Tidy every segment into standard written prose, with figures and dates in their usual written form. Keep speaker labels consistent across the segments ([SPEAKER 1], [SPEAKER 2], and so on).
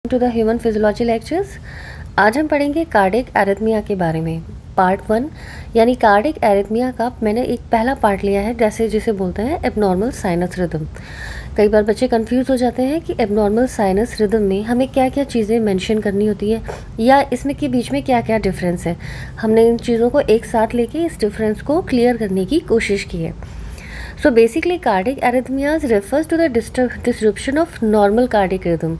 [SPEAKER 1] To the human physiology lectures. आज हम पढ़ेंगे कार्डिक एरिथमिया के बारे में। पार्ट 1 यानी कार्डिक एरिथमिया का मैंने एक पहला पार्ट लिया है, जैसे जिसे बोलते हैं एबनॉर्मल साइनस रिदम। कई बार बच्चे कंफ्यूज हो जाते हैं कि एबनॉर्मल साइनस रिदम में हमें क्या क्या चीज़ें मेंशन करनी होती है या इसमें के बीच में क्या क्या डिफरेंस है। हमने इन चीज़ों को एक साथ लेके इस डिफरेंस को क्लियर करने की कोशिश की है। So basically cardiac arrhythmias refers to the disruption of normal cardiac rhythm।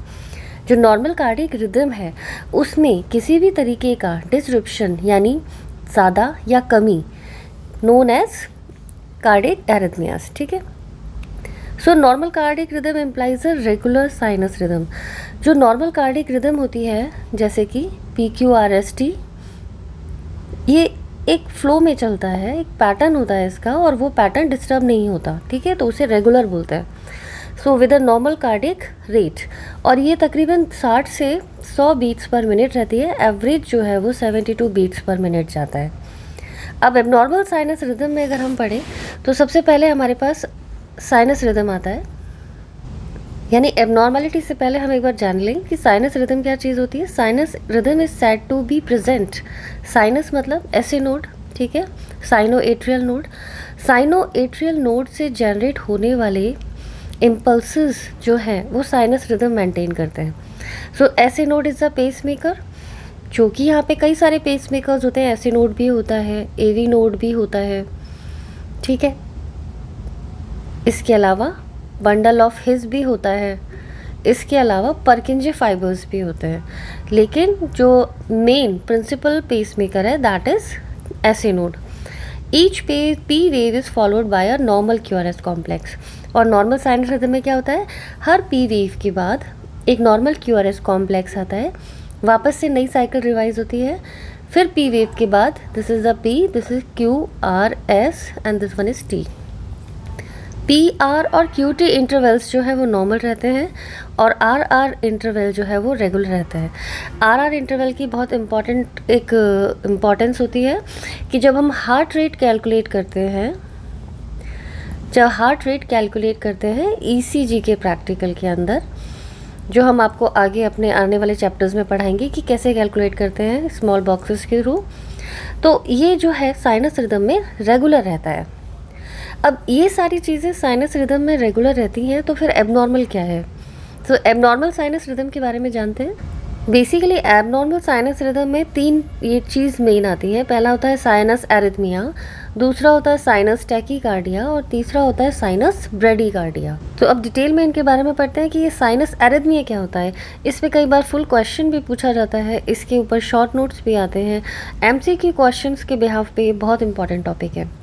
[SPEAKER 1] जो नॉर्मल कार्डिक रिदम है उसमें किसी भी तरीके का डिसरप्शन यानी ज़्यादा या कमी नोन एज कार्डिक एरिथमियास। ठीक है। So normal cardiac rhythm implies a regular sinus rhythm. जो नॉर्मल कार्डिक रिदम होती है जैसे कि PQRST, ये एक फ्लो में चलता है, एक पैटर्न होता है इसका और वो पैटर्न डिस्टर्ब नहीं होता। ठीक है, तो उसे रेगुलर बोलते हैं। So with a normal cardiac rate, और ये तकरीबन 60 से 100 बीट्स पर मिनट रहती है। एवरेज जो है वो 72 बीट्स पर मिनट जाता है। अब एबनॉर्मल साइनस रिदम में अगर हम पढ़ें तो सबसे पहले हमारे पास साइनस रिदम आता है। यानी एबनॉर्मलिटी से पहले हम एक बार जान लें कि साइनस रिदम क्या चीज़ होती है। Sinus rhythm is said to be present. Sinus मतलब ऐसे नोड, ठीक है, sino atrial node. Sino atrial node से जनरेट होने वाले इम्पल्सेस जो हैं वो साइनस रिदम मेंटेन करते हैं। So SA node is a pacemaker, जो कि यहाँ पे कई सारे पेस मेकर्स होते हैं। ऐसे नोड भी होता है, एवी नोड भी होता है, ठीक है। इसके अलावा बंडल ऑफ हिस भी होता है। इसके अलावा परकिंजे फाइबर्स भी होते हैं। लेकिन जो मेन प्रिंसिपल पेस मेकर है दैट इज ऐसे node. Each P wave is followed by a normal QRS complex. और नॉर्मल साइनस रिदम में क्या होता है, हर पी वेव के बाद एक नॉर्मल QRS कॉम्प्लेक्स आता है, वापस से नई साइकिल रिवाइज होती है। फिर पी वेव के बाद this is a P, this is QRS and this one is T। PR और QT इंटरवल्स जो है वो नॉर्मल रहते हैं और RR इंटरवल जो है वो रेगुलर रहता है। RR इंटरवल की बहुत इम्पॉर्टेंस होती है कि जब हम हार्ट रेट कैलकुलेट करते हैं ECG के प्रैक्टिकल के अंदर, जो हम आपको आगे अपने आने वाले चैप्टर्स में पढ़ाएंगे कि कैसे कैलकुलेट करते हैं स्मॉल बॉक्सेस के थ्रू, तो ये जो है साइनस रिदम में रेगुलर रहता है। अब ये सारी चीज़ें साइनस रिदम में रेगुलर रहती हैं, तो फिर एबनॉर्मल क्या है। तो एबनॉर्मल साइनस रिदम के बारे में जानते हैं। बेसिकली एबनॉर्मल साइनस रिदम में 3 ये चीज़ मेन आती है। पहला होता है साइनस एरिथमिया, दूसरा होता है साइनस टैकीकार्डिया और तीसरा होता है साइनस ब्रेडीकार्डिया। तो अब डिटेल में इनके बारे में पढ़ते हैं कि ये साइनस एरिथमिया क्या होता है। इस पर कई बार फुल क्वेश्चन भी पूछा जाता है, इसके ऊपर शॉर्ट नोट्स भी आते हैं। MCQ क्वेश्चंस के बिहाफ पे बहुत इंपॉर्टेंट टॉपिक है।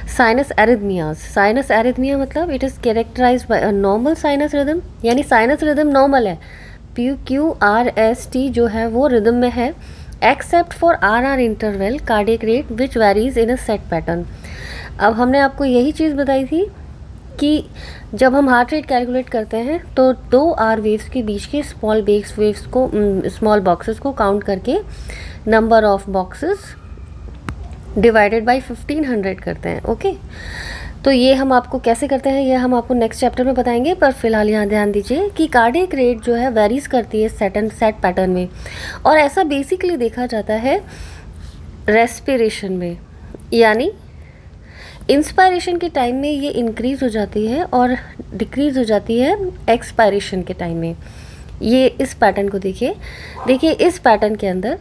[SPEAKER 1] Sinus arrhythmias. साइनस एरिथमिया मतलब it is characterized by a normal sinus rhythm, यानी साइनस रिदम नॉर्मल है। PQRST जो है वो रिदम में है, except for RR interval cardiac rate which varies in a set pattern. अब हमने आपको यही चीज़ बताई थी कि जब हम हार्ट रेट कैलकुलेट करते हैं तो 2 R वेव्स के बीच के स्मॉल बॉक्सेस को काउंट करके number of boxes divided by 1500 करते हैं। ओके, तो ये हम आपको कैसे करते हैं ये हम आपको नेक्स्ट चैप्टर में बताएंगे, पर फिलहाल यहाँ ध्यान दीजिए कि कार्डियक रेट जो है वेरीज करती है सेट पैटर्न में। और ऐसा बेसिकली देखा जाता है रेस्पिरेशन में, यानी इंस्पायरेशन के टाइम में ये इंक्रीज हो जाती है और डिक्रीज हो जाती है एक्सपायरेशन के टाइम में। ये इस पैटर्न को देखिए इस पैटर्न के अंदर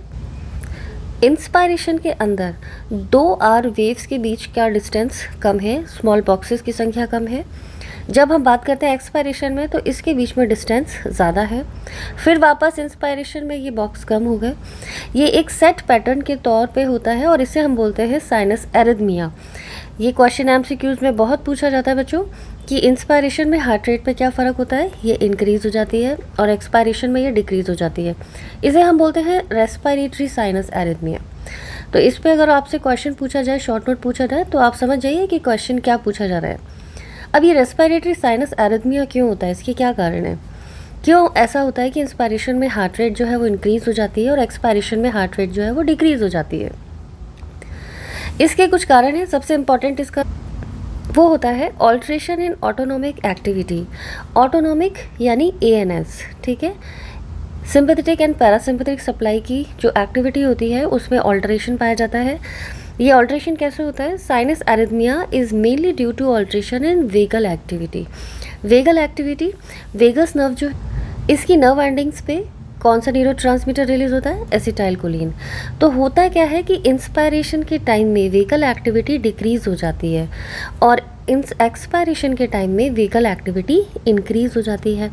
[SPEAKER 1] इंस्पायरेशन के अंदर 2 R वेव्स के बीच का डिस्टेंस कम है, स्मॉल बॉक्सेस की संख्या कम है। जब हम बात करते हैं एक्सपायरेशन में तो इसके बीच में डिस्टेंस ज़्यादा है। फिर वापस इंस्पायरेशन में ये बॉक्स कम हो गए। ये एक सेट पैटर्न के तौर पे होता है और इसे हम बोलते हैं साइनस एरिथमिया। ये क्वेश्चन MCQs में बहुत पूछा जाता है बच्चों कि इंस्पायरेशन में हार्ट रेट पे क्या फ़र्क होता है, ये इंक्रीज़ हो जाती है और एक्सपायरेशन में ये डिक्रीज़ हो जाती है। इसे हम बोलते हैं रेस्पिरेटरी साइनस एरिथमिया। तो इस पे अगर आपसे क्वेश्चन पूछा जाए, शॉर्ट नोट पूछा जाए, तो आप समझ जाइए कि क्वेश्चन क्या पूछा जा रहा है। अब ये रेस्पिरेटरी साइनस एरिथमिया क्यों होता है, इसके क्या कारण है, क्यों ऐसा होता है कि इंस्पायरेशन में हार्ट रेट जो है वो इंक्रीज़ हो जाती है और एक्सपायरेशन में हार्ट रेट जो है वो डिक्रीज़ हो जाती है। इसके कुछ कारण हैं। सबसे इम्पॉर्टेंट इसका वो होता है ऑल्ट्रेशन इन ऑटोनोमिक एक्टिविटी। ऑटोनोमिक यानी ANS, ठीक है। सिंपैथेटिक एंड पैरासिम्पैथेटिक सप्लाई की जो एक्टिविटी होती है उसमें ऑल्टरेशन पाया जाता है। ये ऑल्टरेशन कैसे होता है? Sinus arrhythmia is mainly due to alteration in vagal activity. Vagal activity, vagus nerve जो इसकी नर्व एंडिंग्स पे कौन सा न्यूरोट्रांसमीटर रिलीज होता है? एसिटाइलकोलिन। तो होता क्या है कि इंस्पायरेशन के टाइम में वेगल एक्टिविटी डिक्रीज हो जाती है और एक्सपायरेशन के टाइम में वेगल एक्टिविटी इंक्रीज हो जाती है।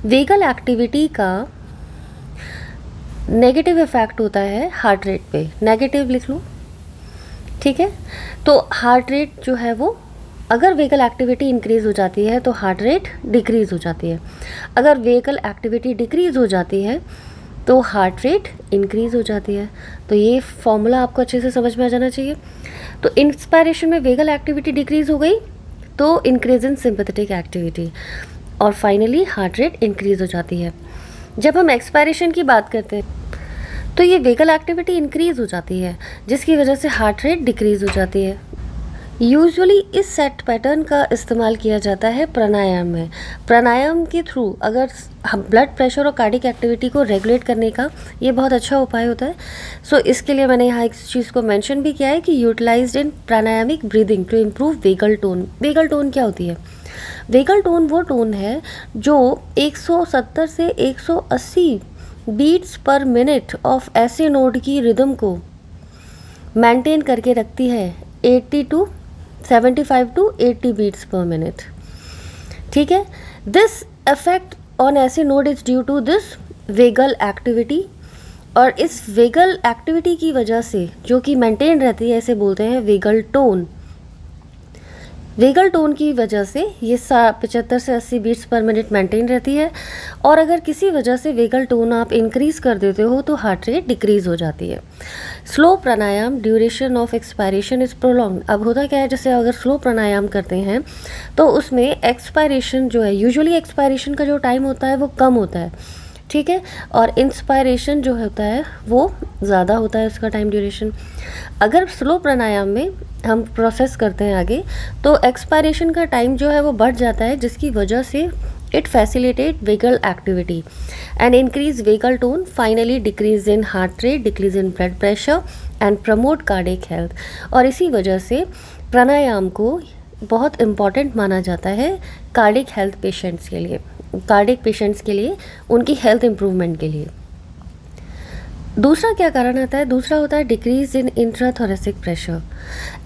[SPEAKER 1] वेगल एक्टिविटी का नेगेटिव इफेक्ट होता है हार्ट रेट पे, नेगेटिव लिख लो, ठीक है। तो हार्ट रेट जो है वो, अगर वेगल एक्टिविटी इंक्रीज़ हो जाती है तो हार्ट रेट डिक्रीज़ हो जाती है, अगर वेगल एक्टिविटी डिक्रीज़ हो जाती है तो हार्ट रेट इंक्रीज़ हो जाती है। तो ये फॉर्मूला आपको अच्छे से समझ में आ जाना चाहिए। तो इंस्पायरेशन में वेगल एक्टिविटी डिक्रीज़ हो गई तो इंक्रीज इन सिंपैथेटिक एक्टिविटी और फाइनली हार्ट रेट इंक्रीज़ हो जाती है। जब हम एक्सपायरेशन की बात करते हैं तो ये वेगल एक्टिविटी इंक्रीज़ हो जाती है जिसकी वजह से हार्ट रेट डिक्रीज़ हो जाती है। यूजुअली इस सेट पैटर्न का इस्तेमाल किया जाता है प्राणायाम में। प्राणायाम के थ्रू अगर हम ब्लड प्रेशर और कार्डिक एक्टिविटी को रेगुलेट करने का ये बहुत अच्छा उपाय होता है। सो इसके लिए मैंने यहाँ एक चीज़ को मेंशन भी किया है कि यूटिलाइज्ड इन प्राणायामिक breathing to improve vagal tone. Vagal tone क्या होती है? वेगल टोन वो टोन है जो 170 से 180 बीट्स पर मिनट ऑफ ऐसे नोड की रिदम को मेंटेन करके रखती है 75 टू 80 बीट्स पर मिनट, ठीक है। This effect on SA node is due to this vagal activity और इस वेगल एक्टिविटी की वजह से जो कि मेंटेन रहती है इसे बोलते हैं वेगल टोन। वेगल टोन की वजह से ये 75 से 80 बीट्स पर मिनट मेंटेन रहती है और अगर किसी वजह से वेगल टोन आप इंक्रीज़ कर देते हो तो हार्ट रेट डिक्रीज़ हो जाती है। Slow pranayama duration of expiration is prolong. अब होता क्या है, जैसे अगर स्लो प्राणायाम करते हैं तो उसमें एक्सपायरेशन जो है, यूजुअली एक्सपायरेशन का जो टाइम होता है वो कम होता है, ठीक है, और इंस्पायरेशन जो होता है वो ज़्यादा होता है उसका टाइम ड्यूरेशन। अगर स्लो प्राणायाम में हम प्रोसेस करते हैं आगे तो एक्सपायरेशन का टाइम जो है वो बढ़ जाता है जिसकी वजह से it facilitate vagal activity and increase vagal tone, finally decrease in heart rate, decrease in blood pressure and promote cardiac health. और इसी वजह से प्राणायाम को बहुत इम्पॉर्टेंट माना जाता है कार्डिक हेल्थ पेशेंट्स के लिए, कार्डिक पेशेंट्स के लिए, उनकी हेल्थ इम्प्रूवमेंट के लिए। दूसरा क्या कारण आता है? दूसरा होता है डिक्रीज इन इंट्राथोरेसिक प्रेशर।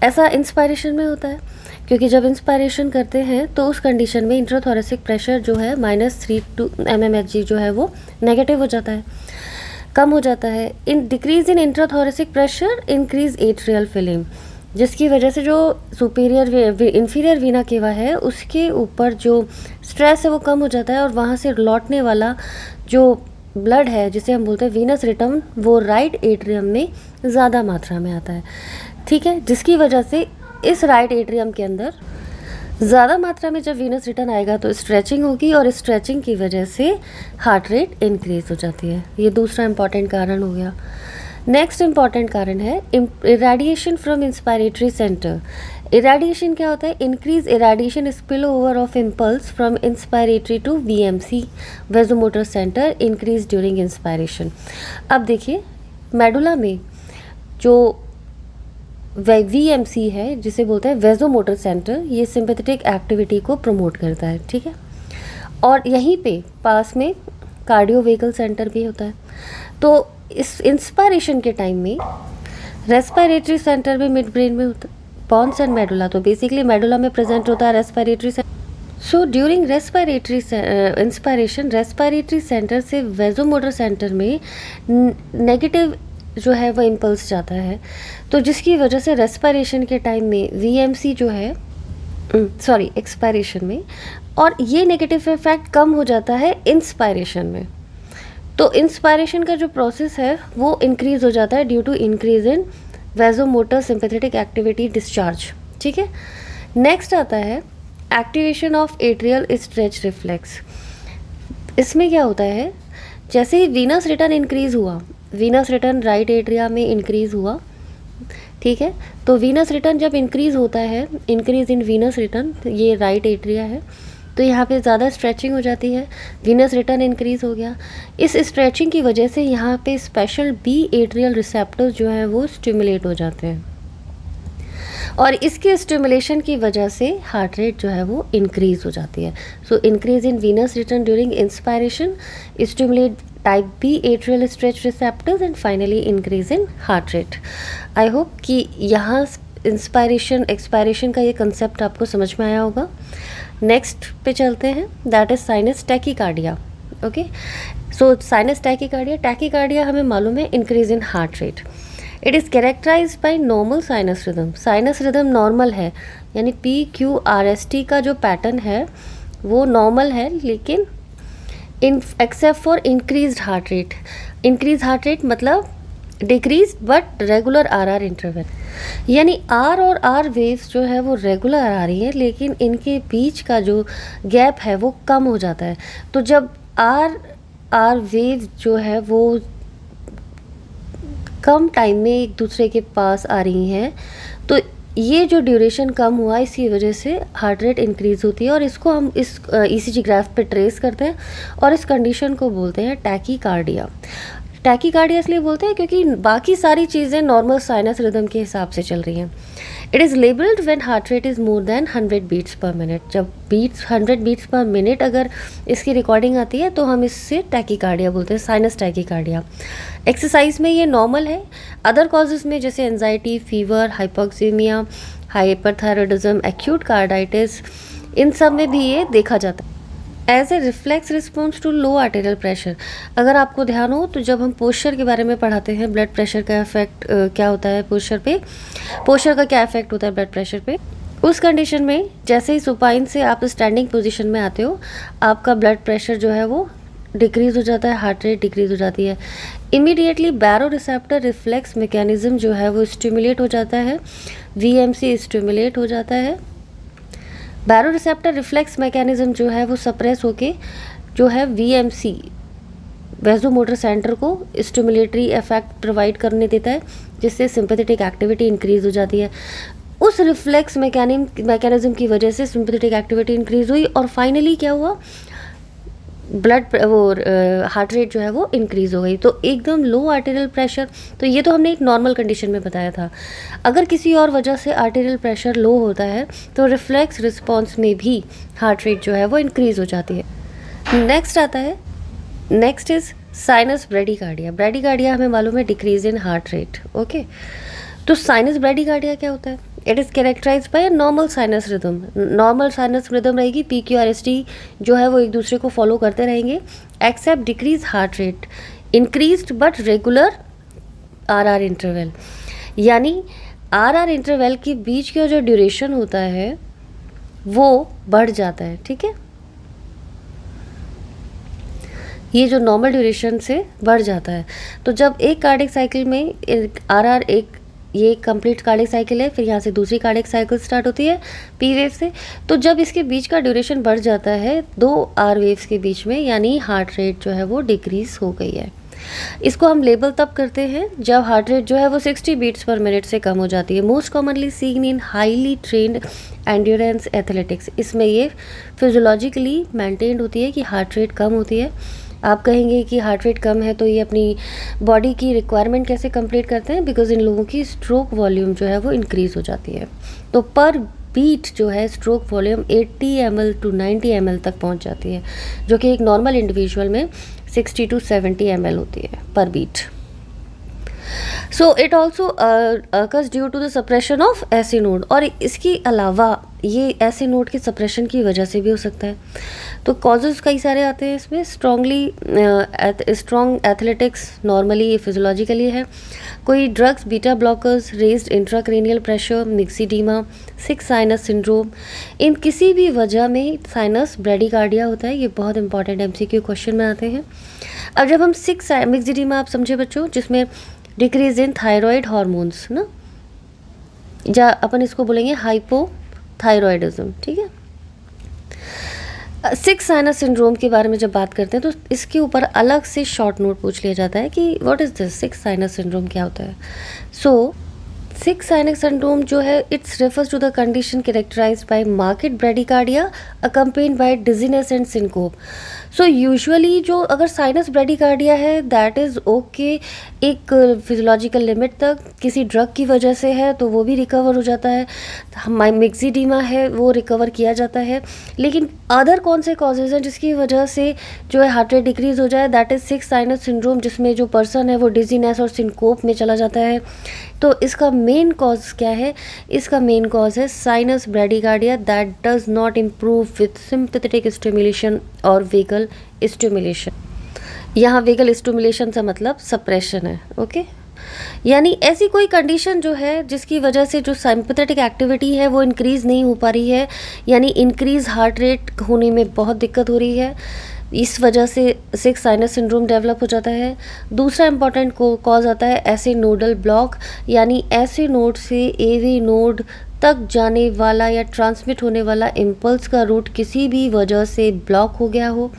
[SPEAKER 1] ऐसा इंस्पायरेशन में होता है क्योंकि जब इंस्पायरेशन करते हैं तो उस कंडीशन में इंट्राथोरेसिक प्रेशर जो है -3 mmHg जो है वो नेगेटिव हो जाता है, कम हो जाता है। In decrease in intrathoracic pressure increase atrial filling, जिसकी वजह से जो सुपीरियर इंफीरियर वीना केवा है उसके ऊपर जो स्ट्रेस है वो कम हो जाता है और वहाँ से लौटने वाला जो ब्लड है जिसे हम बोलते हैं वीनस रिटर्न, वो राइट एट्रियम में ज़्यादा मात्रा में आता है, ठीक है, जिसकी वजह से इस राइट एट्रियम के अंदर ज़्यादा मात्रा में जब वीनस रिटर्न आएगा तो स्ट्रेचिंग होगी और स्ट्रेचिंग की वजह से हार्ट रेट इंक्रीज हो जाती है। ये दूसरा इंपॉर्टेंट कारण हो गया। नेक्स्ट इंपॉर्टेंट कारण है irradiation from inspiratory centre. Irradiation क्या होता है? Increase irradiation spill over of impulse from inspiratory to VMC vasomotor centre increase during inspiration. अब देखिए मेडुला में जो वीएमसी है जिसे बोलते हैं वेजोमोटर सेंटर, ये सिंपैथेटिक एक्टिविटी को प्रमोट करता है, ठीक है, और यहीं पे पास में कार्डियोवेगल सेंटर भी होता है। तो इस इंस्पायरेशन के टाइम में रेस्पिरेटरी सेंटर भी मिड ब्रेन में होता है, पॉन्स एंड मेडुला, तो बेसिकली मेडुला में प्रेजेंट होता है respiratory centre. So during respiratory inspiration respiratory centre से वेजोमोटर सेंटर में नेगेटिव जो है वो इम्पल्स जाता है, तो जिसकी वजह से रेस्पिरेशन के टाइम में वीएमसी जो है एक्सपायरेशन में, और ये नेगेटिव इफेक्ट कम हो जाता है इंस्पायरेशन में। तो इंस्पायरेशन का जो प्रोसेस है वो इंक्रीज़ हो जाता है due to increase in vasomotor sympathetic activity discharge, ठीक है। नेक्स्ट आता है activation of atrial stretch reflex. इसमें क्या होता है, जैसे ही वीनस रिटर्न इंक्रीज़ हुआ, वीनस रिटर्न राइट एट्रिया में इंक्रीज़ हुआ, ठीक है, तो वीनस रिटर्न जब इंक्रीज़ होता है, इंक्रीज़ इन वीनस रिटर्न, ये राइट एट्रिया है, तो यहाँ पे ज़्यादा स्ट्रेचिंग हो जाती है, वीनस रिटर्न इंक्रीज़ हो गया। इस स्ट्रेचिंग की वजह से यहाँ पे स्पेशल बी एट्रियल रिसेप्टर्स जो हैं वो स्टिमुलेट हो जाते हैं और इसके स्टिमुलेशन की वजह से हार्ट रेट जो है वो इंक्रीज़ हो जाती है। So increase in venous return during inspiration stimulate type B atrial stretch receptors and finally increase in heart rate. I hope कि यहाँ इंस्पायरेशन एक्सपायरेशन का ये कंसेप्ट आपको समझ में आया होगा। नेक्स्ट पे चलते हैं, that is sinus tachycardia. Okay, so sinus tachycardia हमें मालूम है increase in heart rate. It is characterize by normal sinus rhythm. Sinus rhythm normal है, यानी PQRST का जो पैटर्न है वो नॉर्मल है, लेकिन except for increased heart rate. Increase heart rate मतलब decrease but regular RR interval, यानी R और R वेव्स जो है वो रेगुलर आ रही है, लेकिन इनके बीच का जो गैप है वो कम हो जाता है। तो जब R वेव जो है वो कम टाइम में एक दूसरे के पास आ रही हैं, तो ये जो ड्यूरेशन कम हुआ इसकी वजह से हार्ट रेट इंक्रीज़ होती है और इसको हम इस ECG ग्राफ पे ट्रेस करते हैं और इस कंडीशन को बोलते हैं टैकीकार्डिया। टैकीकार्डिया इसलिए बोलते हैं क्योंकि बाकी सारी चीज़ें नॉर्मल साइनस रिदम के हिसाब से चल रही हैं। It is labelled when heart rate is more than 100 beats per minute. जब 100 बीट्स पर मिनट अगर इसकी रिकॉर्डिंग आती है तो हम इससे टैकीकार्डिया बोलते हैं, साइनस टैकीकार्डिया। एक्सरसाइज में ये नॉर्मल है। अदर कॉजेज़ में जैसे anxiety, fever, hypoxemia, hyperthyroidism, acute carditis, इन सब में भी ये देखा जाता है। As a reflex response to low arterial pressure. अगर आपको ध्यान हो तो जब हम पोस्चर के बारे में पढ़ाते हैं, ब्लड प्रेशर का इफेक्ट क्या होता है पोस्चर पे, पोस्चर का क्या इफेक्ट होता है ब्लड प्रेशर पे, उस कंडीशन में जैसे ही सुपाइन से आप स्टैंडिंग पोजीशन में आते हो, आपका ब्लड प्रेशर जो है वो डिक्रीज़ हो जाता है, हार्ट रेट डिक्रीज़ हो जाती है। इमीडिएटली बैरो रिसेप्टर रिफ्लेक्स मैकेनिज्म जो है वो स्टिमुलेट हो जाता है, VMC स्टिमुलेट हो जाता है। बैरो रिसेप्टर रिफ्लेक्स मैकेनिज्म जो है वो सप्रेस होके जो है VMC वेजोमोटर सेंटर को स्टिमुलेटरी इफेक्ट प्रोवाइड करने देता है, जिससे सिंपैथेटिक एक्टिविटी इंक्रीज़ हो जाती है। उस रिफ्लेक्स मैकेनिज्म की वजह से सिंपैथेटिक एक्टिविटी इंक्रीज़ हुई और फाइनली क्या हुआ, हार्ट रेट जो है वो इंक्रीज़ हो गई। तो एकदम लो आर्टेरियल प्रेशर, तो ये तो हमने एक नॉर्मल कंडीशन में बताया था। अगर किसी और वजह से आर्टेरियल प्रेशर लो होता है तो रिफ्लेक्स रिस्पॉन्स में भी हार्ट रेट जो है वो इंक्रीज़ हो जाती है। नेक्स्ट आता है, next is sinus bradycardia. Bradycardia हमें मालूम है decrease in heart rate. Okay, तो साइनस ब्रेडिकार्डिया क्या होता है? It is characterize by a normal sinus rhythm. Normal sinus rhythm रहेगी, PQRST जो है वो एक दूसरे को फॉलो करते रहेंगे, except decrease heart rate, increased but regular RR interval. यानी RR इंटरवल के बीच का जो ड्यूरेशन होता है वो बढ़ जाता है। ठीक है, ये जो नॉर्मल ड्यूरेशन से बढ़ जाता है। तो जब एक कार्डिक साइकिल में RR ये कंप्लीट कार्डिक साइकिल है, फिर यहाँ से दूसरी कार्डिक साइकिल स्टार्ट होती है P वेव से, तो जब इसके बीच का ड्यूरेशन बढ़ जाता है 2 R वेव्स के बीच में, यानी हार्ट रेट जो है वो डिक्रीज हो गई है। इसको हम लेबल तब करते हैं जब हार्ट रेट जो है वो 60 बीट्स पर मिनट से कम हो जाती है। Most commonly seen in highly trend endurance athletics. इसमें ये फिजियोलॉजिकली मेंटेन्ड होती है कि हार्ट रेट कम होती है। आप कहेंगे कि हार्ट रेट कम है तो ये अपनी बॉडी की रिक्वायरमेंट कैसे कंप्लीट करते हैं? बिकॉज इन लोगों की स्ट्रोक वॉल्यूम जो है वो इंक्रीज़ हो जाती है। तो पर बीट जो है stroke volume 80 ml to 90 ml तक पहुंच जाती है, जो कि एक नॉर्मल इंडिविजुअल में 60 to 70 ml होती है per beat. So it also occurs due to the suppression of SA node, और इसके अलावा ये एसी नोड की सप्रेशन की वजह से भी हो सकता है। तो कॉजेज़ कई सारे आते हैं इसमें। स्ट्रॉन्ग एथलेटिक्स नॉर्मली फिजियोलॉजिकली है, कोई drugs, beta blockers, raised intracranial pressure, myxedema, sick sinus syndrome, इन किसी भी वजह में साइनस ब्रेडिकार्डिया होता है। ये बहुत इंपॉर्टेंट MCQ क्वेश्चन में आते हैं। अब जब हम मिक्सीडीमा आप समझे बच्चों, जिसमें डिक्रीज इन थायराइड हार्मोन्स ना, अपन इसको बोलेंगे हाइपोथायरॉयडिज्म। ठीक है, सिक साइनस सिंड्रोम के बारे में जब बात करते हैं तो इसके ऊपर अलग से शॉर्ट नोट पूछ लिया जाता है कि what is this sick sinus syndrome, क्या होता है। सो सिक साइनस सिंड्रोम जो है it's refers to the condition characterized by marked bradycardia accompanied by dizziness and syncope. So usually जो अगर साइनस ब्रेडिकार्डिया है दैट इज़ ओके, एक physiological limit तक, किसी ड्रग की वजह से है तो वो भी रिकवर हो जाता है, मिक्सिडीमा है वो रिकवर किया जाता है। लेकिन अदर कौन से कॉजेज़ हैं जिसकी वजह से जो है हार्ट रेट डिक्रीज़ हो जाए, that is sick sinus syndrome, जिसमें जो पर्सन है वो डिजीनेस और सिनकोप में चला जाता है। तो इसका मेन कॉज क्या है? इसका मेन कॉज है sinus bradycardia that does not improve with sympathetic stimulation और वेगल स्टिमुलेशन। यहाँ वेगल स्टिमुलेशन से मतलब सप्रेशन है, ओके। यानी ऐसी कोई कंडीशन जो है जिसकी वजह से जो सिंपैथेटिक एक्टिविटी है वो इंक्रीज़ नहीं हो पा रही है, यानी इंक्रीज़ हार्ट रेट होने में बहुत दिक्कत हो रही है, इस वजह से सिक साइनस सिंड्रोम डेवलप हो जाता है। दूसरा इंपॉर्टेंट कॉज आता है ऐसे नोडल ब्लॉक, यानी ऐसे नोड से एवी नोड तक जाने वाला या ट्रांसमिट होने वाला इम्पल्स का रूट किसी भी वजह से ब्लॉक हो गया हो,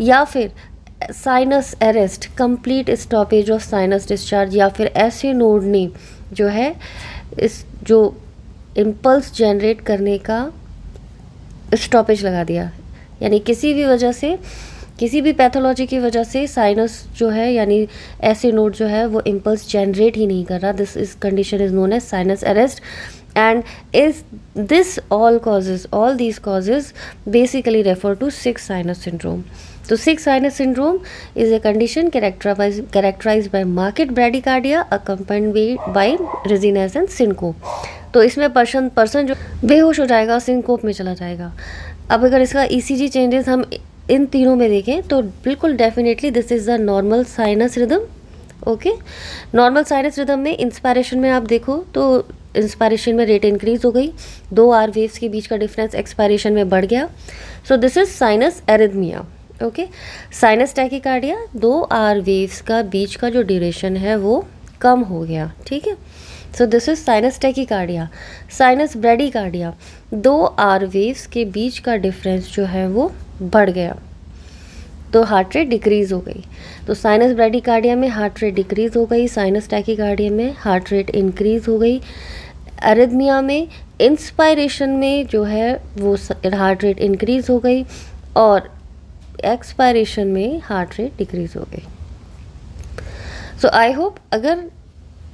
[SPEAKER 1] या फिर sinus arrest, complete stoppage of sinus discharge, या फिर ऐसे नोड ने जो है इस जो इम्पल्स जनरेट करने का स्टॉपेज लगा दिया, यानी किसी भी वजह से, किसी भी पैथोलॉजी की वजह से साइनस जो है यानी ऐसे नोड जो है वो इम्पल्स जनरेट ही नहीं कर रहा। This is condition is known as sinus arrest and is this all these causes basically refer to sick sinus syndrome. So sick sinus syndrome is a condition characterized by marked bradycardia accompanied by dizziness and syncope. तो इसमें person जो बेहोश हो जाएगा, syncope में चला जाएगा। अब अगर इसका ECG चेंजेस हम इन तीनों में देखें तो बिल्कुल definitely this is the normal sinus rhythm, okay. Normal sinus rhythm में इंस्पायरेशन में आप देखो तो इंस्पायरेशन में रेट इंक्रीज हो गई, 2 आर वेव्स के बीच का डिफरेंस एक्सपायरेशन में बढ़ गया। So this is sinus arrhythmia, okay. Sinus tachycardia, 2 R waves का बीच का जो ड्यूरेशन है वो कम हो गया, ठीक है। So this is sinus tachycardia. Sinus bradycardia, 2 R waves के बीच का डिफरेंस जो है वो बढ़ गया, तो हार्ट रेट डिक्रीज़ हो गई। तो साइनस ब्रेडिकार्डिया में हार्ट रेट डिक्रीज़ हो गई, साइनस टैकीकार्डिया में हार्ट रेट इंक्रीज़ हो गई। एरिथमिया में इंस्पायरेशन में जो है वो हार्ट रेट इंक्रीज़ हो गई और एक्सपायरेशन में हार्ट रेट डिक्रीज़ हो गई। सो आई होप अगर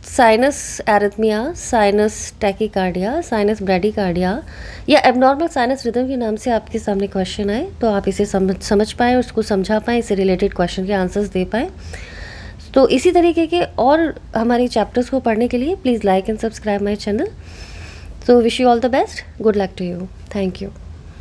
[SPEAKER 1] sinus arrhythmia, sinus tachycardia, sinus bradycardia या एबनॉर्मल साइनस रिदम के नाम से आपके सामने क्वेश्चन आए तो आप इसे समझ पाएँ और उसको समझा पाएँ, इससे रिलेटेड क्वेश्चन के आंसर्स दे पाएँ। तो इसी तरीके के और हमारे चैप्टर्स को पढ़ने के लिए please like and subscribe my channel. So wish you all the best, good luck to you, thank you.